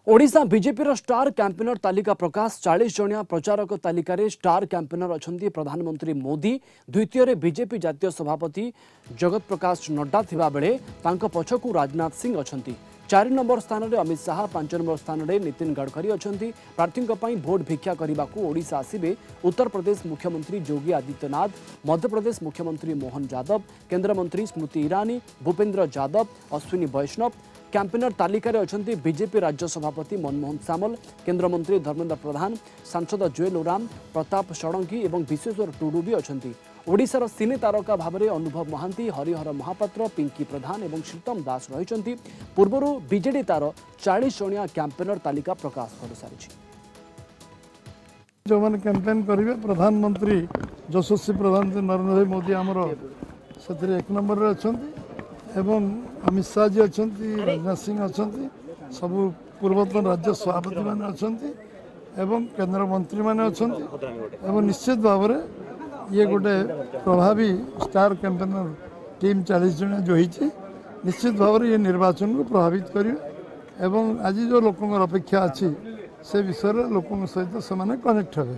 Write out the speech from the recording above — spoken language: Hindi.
ओडिशा बीजेपी स्टार कैंपेनर तालिका प्रकाश 40 जणिया प्रचारक तालिकार स्टार कैंपेनर अच्छा प्रधानमंत्री मोदी द्वितीय रे बीजेपी जातीय सभापति जगत प्रकाश नड्डा थिबा बेले तांको पछकु राजनाथ सिंह अच्छा 4 नंबर स्थान में अमित शाह 5 नंबर स्थान में नितिन गडकरी अच्छा प्रार्थी भोट भिक्षा करने को ओडिशा आसिबे उत्तर प्रदेश मुख्यमंत्री योगी आदित्यनाथ मध्य प्रदेश मुख्यमंत्री मोहन यादव केंद्र मंत्री स्मृति ईरानी भूपेन्द्र यादव अश्विनी वैष्णव कैंपेनर तालिकार अच्छा बीजेपी राज्य सभापति मनमोहन सामल केंद्र मंत्री धर्मेंद्र प्रधान सांसद जुएल ओराम प्रताप षडंगी और विश्वेश्वर टुडू भी अच्छा ओडिशार सिने तारका भाव में अनुभव महांती हरिहर महापात्र पिंकी प्रधान और शीतम दास रही पूर्वर बीजेडी तार 40 जणिया कैंपेनर तालिका प्रकाश कर सारी जो मैंने कैंपेन करेंगे प्रधानमंत्री यशस्वी प्रधानमंत्री नरेंद्र भाई मोदी आमर से 1 नंबर अच्छा एवं अमित शाह जी अच्छा राजनाथ सिंह अच्छा सबू पूर्वतन राज्य सभापति मैंने अच्छा एवं केंद्र मंत्री मैंने अच्छा निश्चित भाव में ये गोटे प्रभावी स्टार कैंपेनर टीम 40 जन जो होती निश्चित भाव में ये निर्वाचन को प्रभावित करेंगे एवं आज जो लोकों अपेक्षा अच्छी से विषय लोकों सहित से कनेक्ट हे।